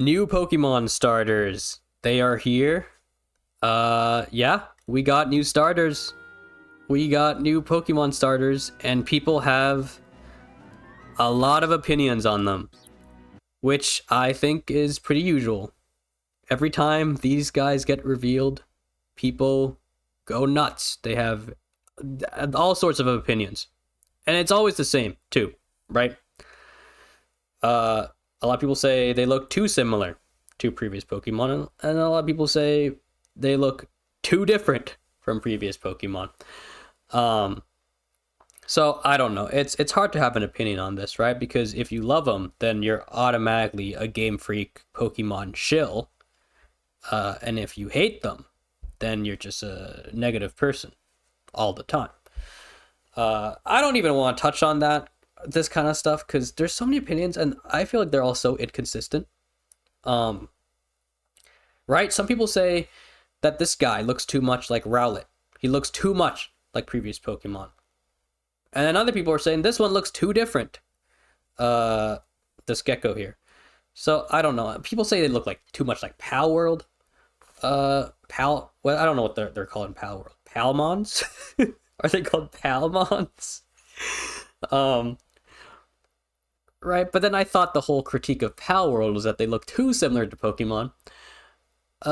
New Pokemon starters. They are here. Yeah, we got new starters. We got new Pokemon starters, and people have a lot of opinions on them, which I think is pretty usual. Every time these guys get revealed, people go nuts. They have all sorts of opinions. And it's always the same, too, right? A lot of people say they look too similar to previous Pokemon, and a lot of people say they look too different from previous Pokemon. So I don't know. It's hard to have an opinion on this, right? Because if you love them, then you're automatically a Game Freak Pokemon shill. And if you hate them, then you're just a negative person all the time. I don't even want to touch on this kind of stuff, because there's so many opinions, and I feel like they're all so inconsistent. Right? Some people say that this guy looks too much like Rowlet. He looks too much like previous Pokemon. And then other people are saying this one looks too different. This Gecko here. So I don't know. People say they look like too much like Pal World. Well, I don't know what they're called in Pal World. Palmons? Are they called Palmons? Right, but then I thought the whole critique of Pal World was that they look too similar to Pokemon.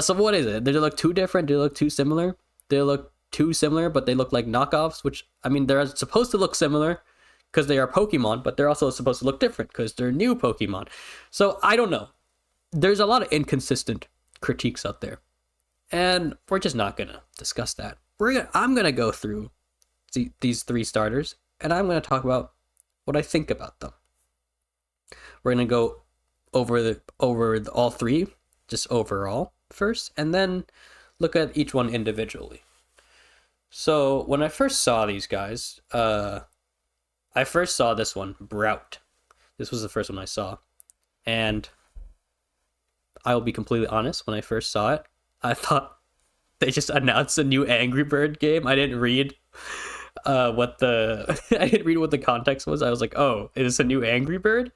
So what is it? Do they look too different? Do they look too similar? Do they look too similar, but they look like knockoffs? Which, I mean, they're supposed to look similar because they are Pokemon, but they're also supposed to look different because they're new Pokemon. So I don't know. There's a lot of inconsistent critiques out there, and we're just not gonna discuss that. I'm gonna go through these three starters, and I'm gonna talk about what I think about them. We're gonna go over all three, just overall first, and then look at each one individually. So when I first saw these guys, I first saw this one, Browt. This was the first one I saw, and I will be completely honest. When I first saw it, I thought they just announced a new Angry Bird game. I didn't read what the context was. I was like, oh, is this a new Angry Bird?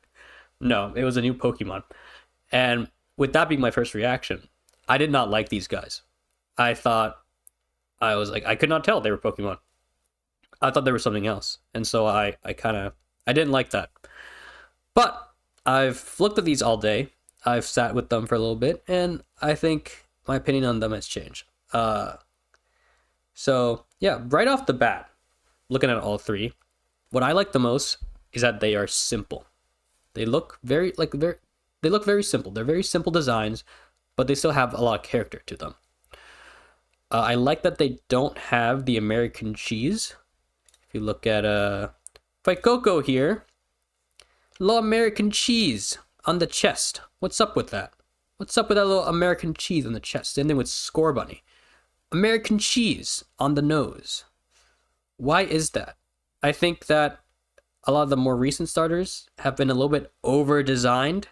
No, it was a new Pokemon. And with that being my first reaction, I did not like these guys. I could not tell they were Pokemon. I thought they were something else. And so I didn't like that. But I've looked at these all day. I've sat with them for a little bit, and I think my opinion on them has changed. So yeah, right off the bat, looking at all three, what I like the most is that they are simple. They look very simple. They're very simple designs, but they still have a lot of character to them. I like that they don't have the American cheese. If you look at Coco here, little American cheese on the chest. What's up with that? What's up with that little American cheese on the chest? Same thing with Score Bunny. American cheese on the nose. Why is that? I think that a lot of the more recent starters have been a little bit over-designed.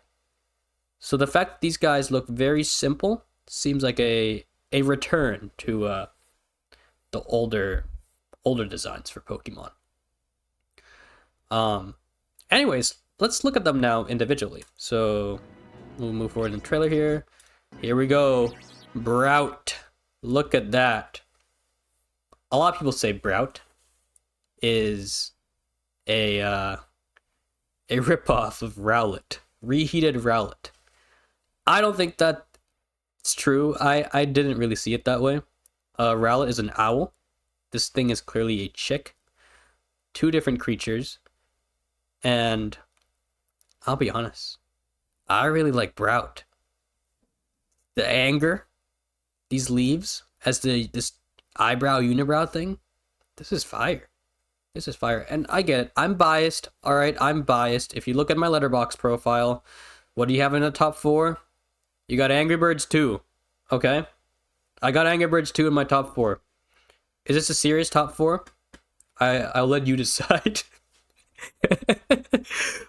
So the fact that these guys look very simple seems like a return to the older designs for Pokemon. Anyways, let's look at them now individually. So we'll move forward in the trailer here. Here we go. Browt. Look at that. A lot of people say Browt is a ripoff of Rowlet. Reheated Rowlet. I don't think that's true. I didn't really see it that way. Rowlet is an owl. This thing is clearly a chick. Two different creatures. And I'll be honest, I really like Browt. The anger, these leaves, as this eyebrow unibrow thing, this is fire. This is fire. And I get it. I'm biased. All right, I'm biased. If you look at my Letterboxd profile, what do you have in the top 4? You got Angry Birds 2. Okay? I got Angry Birds 2 in my top 4. Is this a serious top 4? I'll let you decide.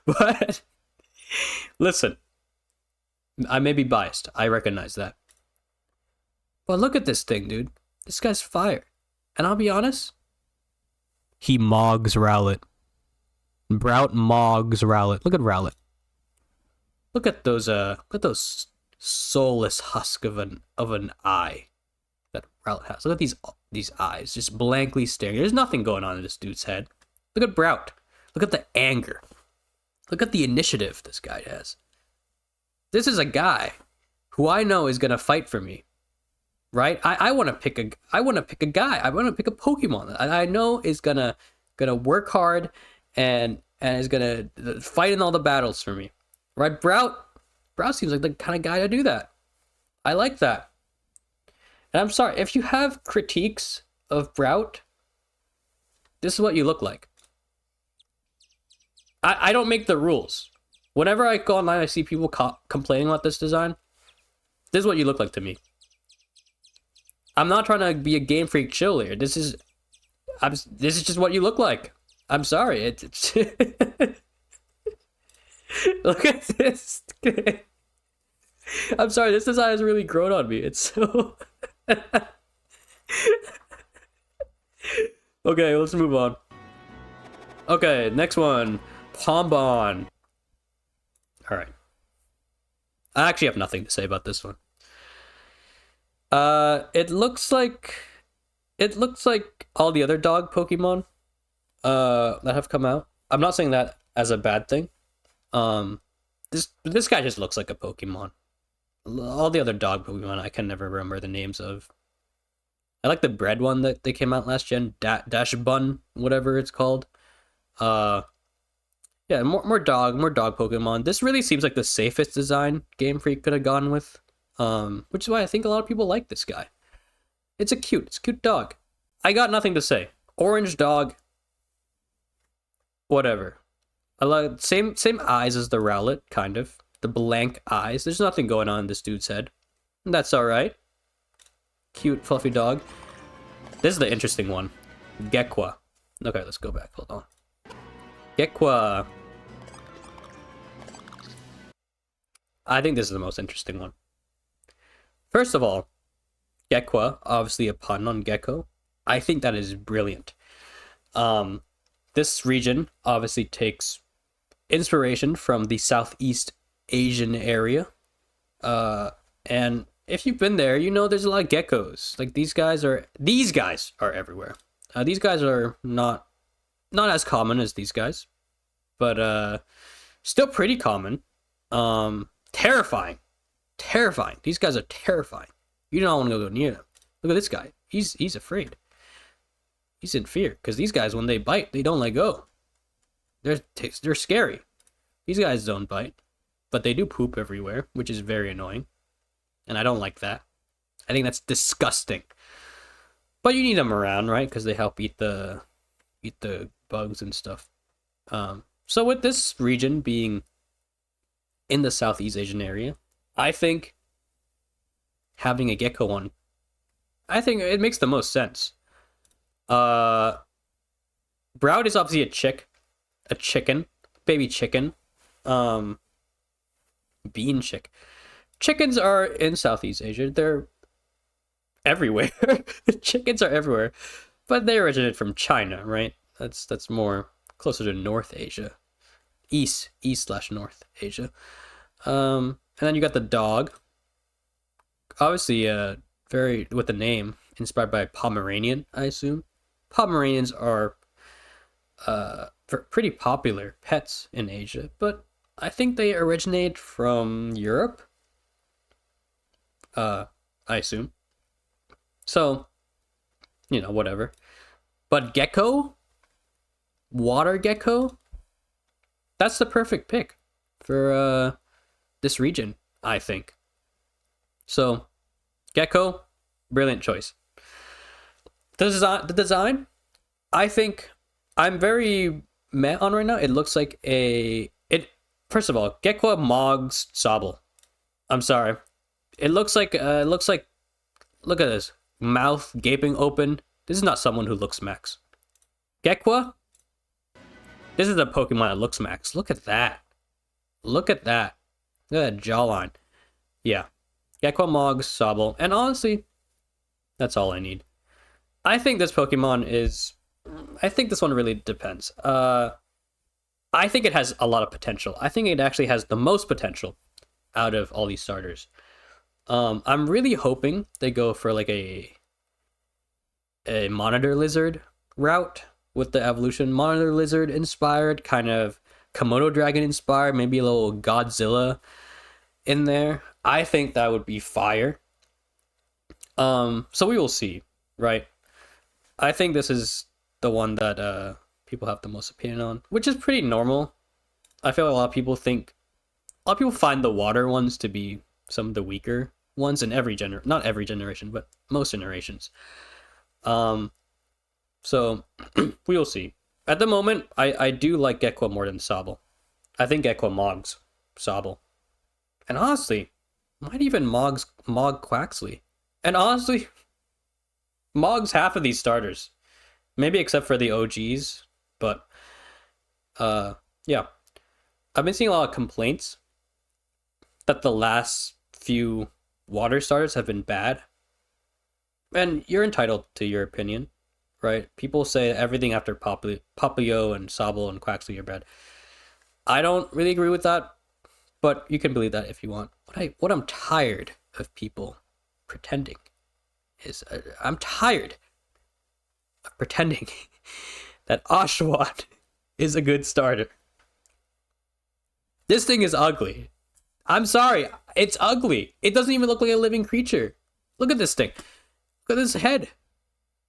But listen, I may be biased. I recognize that. But look at this thing, dude. This guy's fire. And I'll be honest, he mogs Rowlet. Browt mogs Rowlet. Look at Rowlet. Look at those soulless husk of an eye that Browt has. Look at these eyes, just blankly staring. There's nothing going on in this dude's head. Look at Browt. Look at the anger. Look at the initiative this guy has. This is a guy who I know is gonna fight for me, right? I want to pick a guy. I want to pick a Pokemon that I know is gonna work hard and is gonna fight in all the battles for me, right? Browt seems like the kind of guy to do that. I like that. And I'm sorry if you have critiques of Browt. This is what you look like. I don't make the rules. Whenever I go online, I see people complaining about this design. This is what you look like to me. I'm not trying to be a Game Freak chill here. This is just what you look like. I'm sorry. It's look at this. I'm sorry. This design has really grown on me. It's so. Okay, let's move on. Okay, next one. Pombon. Alright. I actually have nothing to say about this one. It looks like all the other dog Pokemon that have come out. I'm not saying that as a bad thing. This guy just looks like a Pokemon. All the other dog Pokemon I can never remember the names of. I like the bread one that they came out last gen, Dash Bun, whatever it's called. Yeah, more dog Pokemon. This really seems like the safest design Game Freak could have gone with. Which is why I think a lot of people like this guy. It's a cute dog. I got nothing to say. Orange dog. Whatever. I like same eyes as the Rowlet, kind of. The blank eyes. There's nothing going on in this dude's head. And that's alright. Cute, fluffy dog. This is the interesting one. Gecqua. Okay, let's go back. Hold on. Gecqua. I think this is the most interesting one. First of all, Gecqua, obviously a pun on gecko. I think that is brilliant. This region obviously takes inspiration from the Southeast Asian area. And if you've been there, you know there's a lot of geckos. Like these guys are everywhere. These guys are not as common as these guys, but still pretty common. Terrifying. These guys are terrifying. You don't want to go near them. Look at this guy. He's afraid. He's in fear because these guys, when they bite, they don't let go. They're scary. These guys don't bite, but they do poop everywhere, which is very annoying, and I don't like that. I think that's disgusting. But you need them around, right? Because they help eat the bugs and stuff. So with this region being in the Southeast Asian area, I think having a gecko one, I think it makes the most sense. Browt is obviously a chicken, baby chicken, bean chick. Chickens are in Southeast Asia. They're everywhere. Chickens are everywhere, but they originated from China, right? That's more closer to North Asia, East/North Asia. And then you got the dog. Obviously, very with the name inspired by Pomeranian, I assume. Pomeranians are pretty popular pets in Asia, but I think they originate from Europe. I assume. So, whatever. But gecko, water gecko, that's the perfect pick for this region, I think. So, gecko, brilliant choice. The design, I think I'm very meh on right now. It looks like first of all, Gecqua Mog's Sobble. I'm sorry. It looks like look at this. Mouth gaping open. This is not someone who looks max. Gecqua? This is a Pokemon that looks max. Look at that. Look at that. Look at that jawline. Yeah. Gecqua Mog's Sobble. And honestly, that's all I need. I think this Pokemon I think this one really depends. I think it has a lot of potential. I think it actually has the most potential out of all these starters. I'm really hoping they go for like a monitor lizard route with the evolution. Monitor lizard inspired, kind of Komodo dragon inspired, maybe a little Godzilla in there. I think that would be fire. So we will see, right? I think this is the one that people have the most opinion on, which is pretty normal. I feel like a lot of people find the water ones to be some of the weaker ones in not every generation, but most generations. So we'll see. At the moment, I do like Gecqua more than Sobble. I think Gecqua mogs Sobble. And honestly, might even mog Quaxley. And honestly, mogs half of these starters. Maybe except for the OGs, but yeah. I've been seeing a lot of complaints that the last few water starters have been bad. And you're entitled to your opinion, right? People say everything after Popplio and Sobble and Quaxley are bad. I don't really agree with that, but you can believe that if you want. What I'm tired of people pretending is I'm tired of pretending that Oshawott is a good starter. This thing is ugly. I'm sorry, it's ugly. It doesn't even look like a living creature. Look at this thing. Look at this head.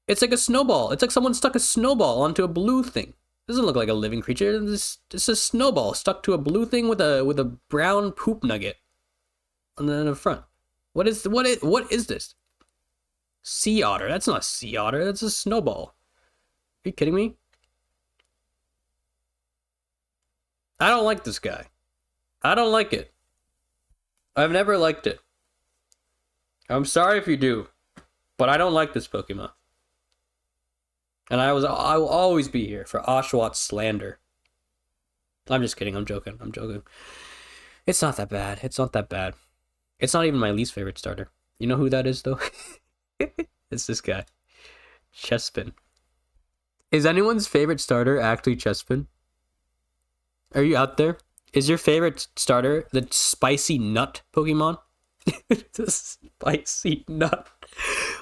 It's like a snowball. It's like someone stuck a snowball onto a blue thing. It doesn't look like a living creature. It's a snowball stuck to a blue thing with a brown poop nugget on the front. What is this? Sea otter. That's not a sea otter. That's a snowball. Are you kidding me? I don't like this guy. I don't like it. I've never liked it. I'm sorry if you do, but I don't like this Pokemon. And I will always be here for Oshawott slander. I'm just kidding. I'm joking. It's not that bad. It's not that bad. It's not even my least favorite starter. You know who that is, though? It's this guy. Chespin. Is anyone's favorite starter actually Chespin? Are you out there? Is your favorite starter the spicy nut Pokemon? The spicy nut.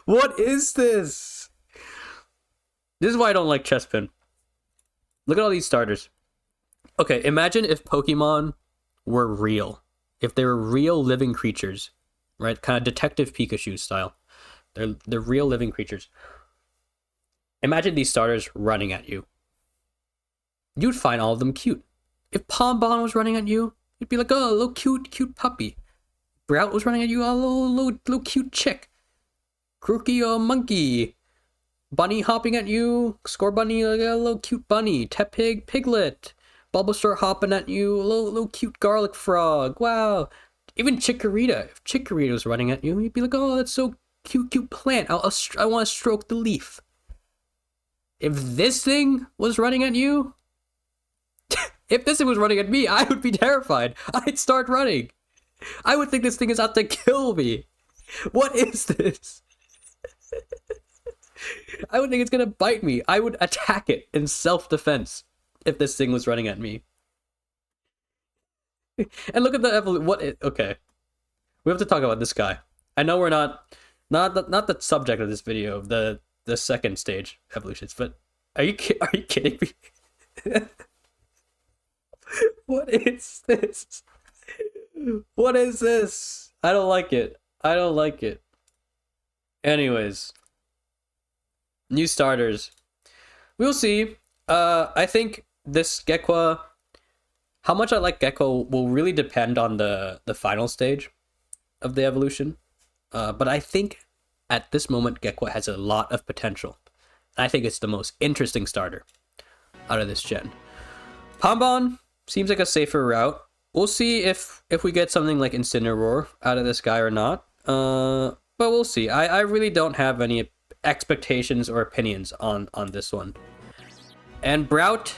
What is this? This is why I don't like Chespin. Look at all these starters. Okay, imagine if Pokemon were real. If they were real living creatures, right? Kind of Detective Pikachu style. They're real living creatures. Imagine these starters running at you. You'd find all of them cute. If Pombon was running at you, you'd be like, oh, a little cute puppy. Browt was running at you, a little cute chick. Crookie or monkey. Bunny hopping at you, Scorbunny, like a little cute bunny. Tepig, piglet. Bulbasaur hopping at you, a little cute garlic frog. Wow. Even Chikorita. If Chikorita was running at you, you'd be like, oh, that's so cute plant. I want to stroke the leaf. If this thing was running at you, if this thing was running at me, I would be terrified. I'd start running. I would think this thing is out to kill me. What is this? I would think it's gonna bite me. I would attack it in self-defense if this thing was running at me. And look at the okay. We have to talk about this guy. I know we're not the subject of this video of the second stage evolutions, but are you kidding me? What is this? What is this? I don't like it. Anyways, new starters. We'll see. I think this Gecqua, how much I like Gecqua will really depend on the final stage of the evolution. But I think at this moment Gecqua has a lot of potential. I think it's the most interesting starter out of this gen. Pombon seems like a safer route. We'll see if we get something like Incineroar out of this guy or not. But we'll see. I really don't have any expectations or opinions on this one. And Browt,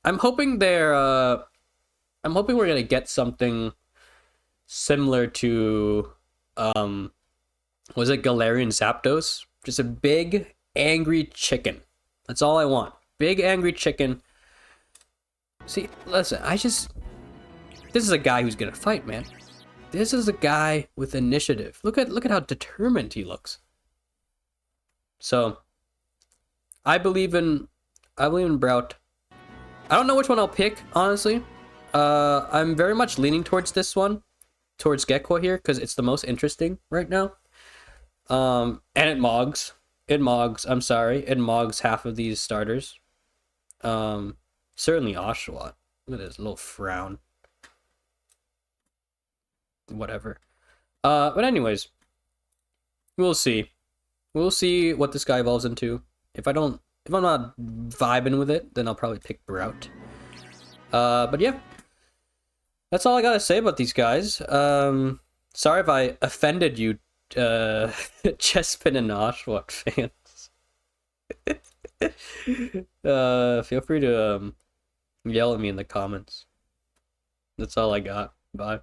I'm hoping we're gonna get something similar to was it Galarian Zapdos? Just a big angry chicken. That's all I want. Big angry chicken. See, listen, this is a guy who's gonna fight, man. This is a guy with initiative. Look at how determined he looks. So I believe in Browt. I don't know which one I'll pick, honestly. I'm very much leaning towards this one, towards Gecqua here, because it's the most interesting right now. And it mogs. I'm sorry. It mogs half of these starters. Certainly Oshawott. Look at this little frown. Whatever. But anyways, we'll see. We'll see what this guy evolves into. If I'm not vibing with it, then I'll probably pick Browt. But yeah. That's all I gotta say about these guys. Sorry if I offended you, Chespin and Oshawott fans. Feel free to yell at me in the comments. That's all I got. Bye.